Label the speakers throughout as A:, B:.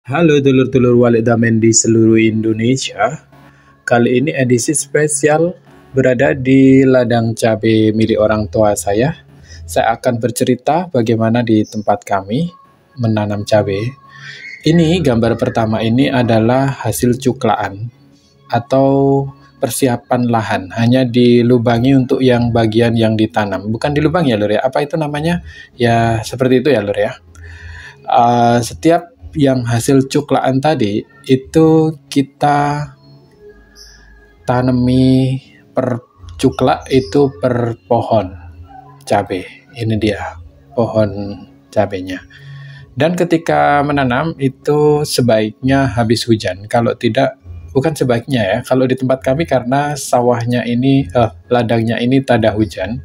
A: Halo dulur-dulur Walik Damen di seluruh Indonesia. Kali ini edisi spesial berada di ladang cabai milik orang tua saya. Saya akan bercerita bagaimana di tempat kami menanam cabai. Ini gambar pertama ini adalah hasil cuklaan atau persiapan lahan. Hanya dilubangi untuk yang bagian yang ditanam. Bukan dilubangi ya lur ya. Apa itu namanya? Ya seperti itu ya lur ya. Setiap yang hasil cuklaan tadi itu kita tanami per cuklak itu per pohon cabai. Ini dia pohon cabainya. Dan ketika menanam itu sebaiknya habis hujan. Kalau tidak, bukan sebaiknya ya. Kalau di tempat kami karena sawahnya ini, ladangnya ini tak ada hujan.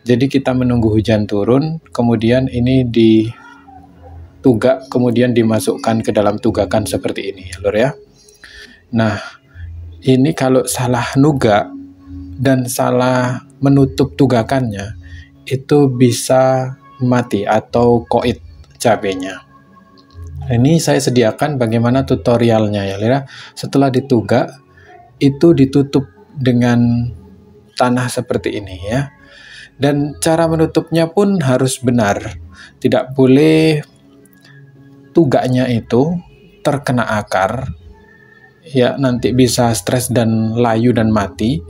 A: Jadi kita menunggu hujan turun, kemudian ini ditugak, kemudian dimasukkan ke dalam tugakan seperti ini, lur ya. Nah, ini kalau salah nugak dan salah menutup tugakannya, itu bisa mati atau koit cabenya. Ini saya sediakan bagaimana tutorialnya ya, lur ya. Setelah ditugak, itu ditutup dengan tanah seperti ini ya. Dan cara menutupnya pun harus benar. Tidak boleh tugaknya itu terkena akar, ya nanti bisa stres dan layu dan mati.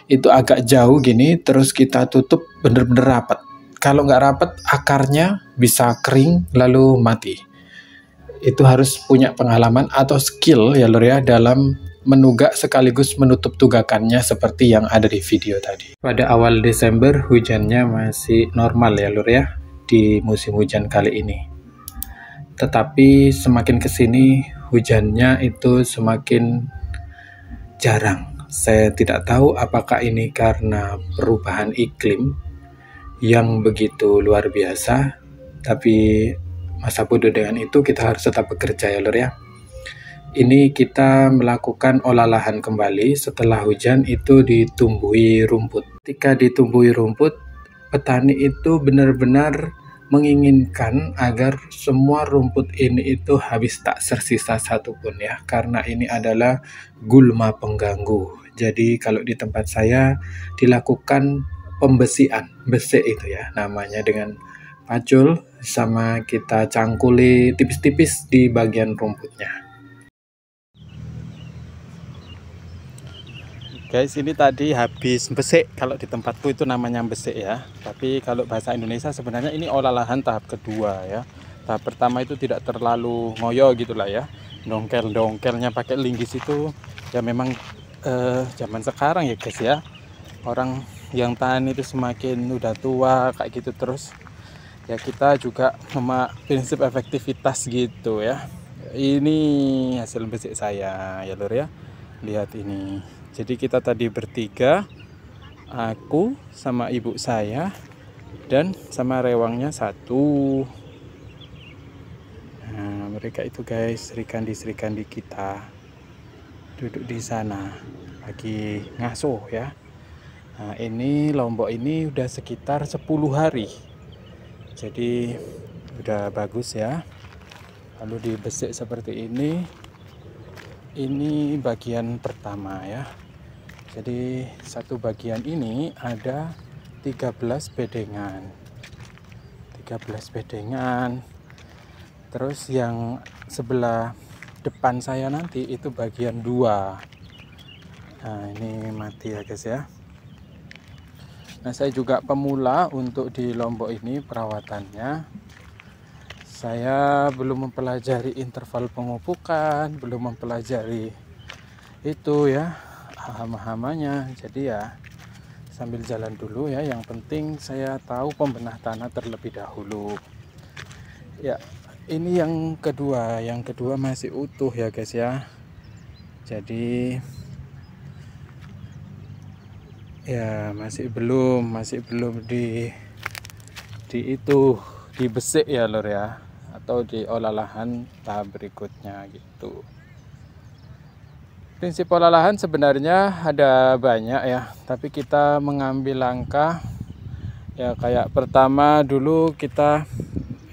A: Itu agak jauh gini, terus kita tutup bener-bener rapat. Kalau nggak rapat, akarnya bisa kering lalu mati. Itu harus punya pengalaman atau skill ya lur ya dalam menugak sekaligus menutup tugakannya seperti yang ada di video tadi. Pada awal Desember hujannya masih normal ya lur ya di musim hujan kali ini. Tetapi semakin kesini hujannya itu semakin jarang. Saya tidak tahu apakah ini karena perubahan iklim yang begitu luar biasa, tapi masa bodoh dengan itu kita harus tetap bekerja ya lur ya. Ini kita melakukan olah lahan kembali setelah hujan itu ditumbuhi rumput. Ketika ditumbuhi rumput, petani itu benar-benar menginginkan agar semua rumput ini itu habis tak tersisa satupun ya, karena ini adalah gulma pengganggu. Jadi kalau di tempat saya dilakukan pembesian, besek itu ya namanya, dengan pacul sama kita cangkuli tipis-tipis di bagian rumputnya. Guys, ini tadi habis besek. Kalau di tempatku itu namanya besek ya. Tapi kalau bahasa Indonesia sebenarnya ini olah lahan tahap kedua ya. Tahap pertama itu tidak terlalu ngoyo gitulah ya. Dongkel-dongkelnya pakai linggis itu ya memang zaman sekarang ya guys ya. Orang yang tani itu semakin udah tua kayak gitu terus. Ya kita juga sama prinsip efektivitas gitu ya. Ini hasil besek saya ya lur ya. Lihat ini. Jadi kita tadi bertiga, aku sama ibu saya dan sama rewangnya satu. Nah, mereka itu guys, serikandi kita duduk di sana lagi ngasuh ya. Nah, ini lombok ini udah sekitar 10 hari. Jadi udah bagus ya. Lalu dibesek seperti ini. Ini bagian pertama ya. Jadi satu bagian ini ada 13 bedengan. 13 bedengan. Terus yang sebelah depan saya nanti itu bagian 2. Nah, ini mati ya guys ya. Nah, saya juga pemula untuk di Lombok ini perawatannya. Saya belum mempelajari interval pemupukan, belum mempelajari itu ya hama-hamanya. Jadi ya sambil jalan dulu ya. Yang penting saya tahu pembenah tanah terlebih dahulu. Ya, ini yang kedua. Yang kedua masih utuh ya guys ya. Jadi ya masih belum di itu dibesek ya lor ya, atau diolah lahan tahap berikutnya gitu. Prinsip olah lahan sebenarnya ada banyak ya, tapi kita mengambil langkah ya kayak pertama dulu kita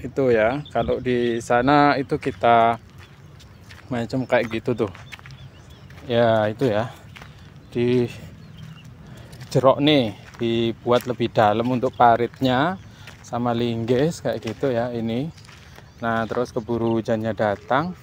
A: itu ya, kalau di sana itu kita macam kayak gitu tuh ya. Itu ya di jerok nih, dibuat lebih dalam untuk paritnya sama linggis kayak gitu ya ini. Nah terus keburu hujannya datang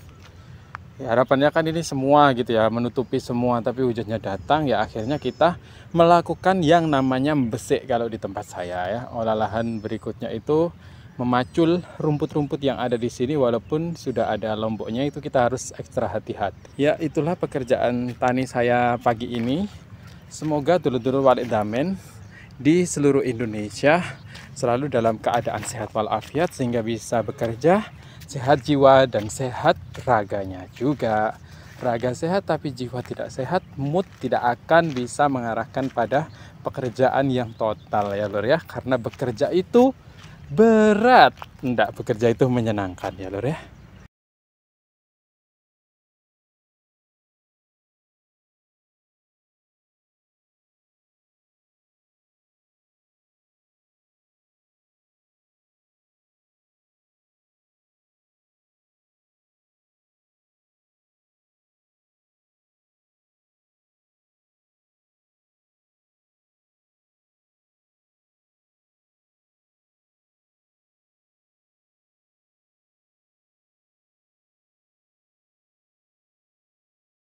A: ya, harapannya kan ini semua gitu ya, menutupi semua, tapi hujannya datang ya, akhirnya kita melakukan yang namanya membesek kalau di tempat saya ya. Olah lahan berikutnya itu memacul rumput-rumput yang ada di sini, walaupun sudah ada lomboknya, itu kita harus ekstra hati-hati. Ya itulah pekerjaan tani saya pagi ini. Semoga dulur-dulur Walik Damen di seluruh Indonesia selalu dalam keadaan sehat walafiat, sehingga bisa bekerja sehat jiwa dan sehat raganya juga. Raga sehat tapi jiwa tidak sehat, mood tidak akan bisa mengarahkan pada pekerjaan yang total ya lur ya. Karena bekerja itu berat, enggak, bekerja itu menyenangkan ya lur ya.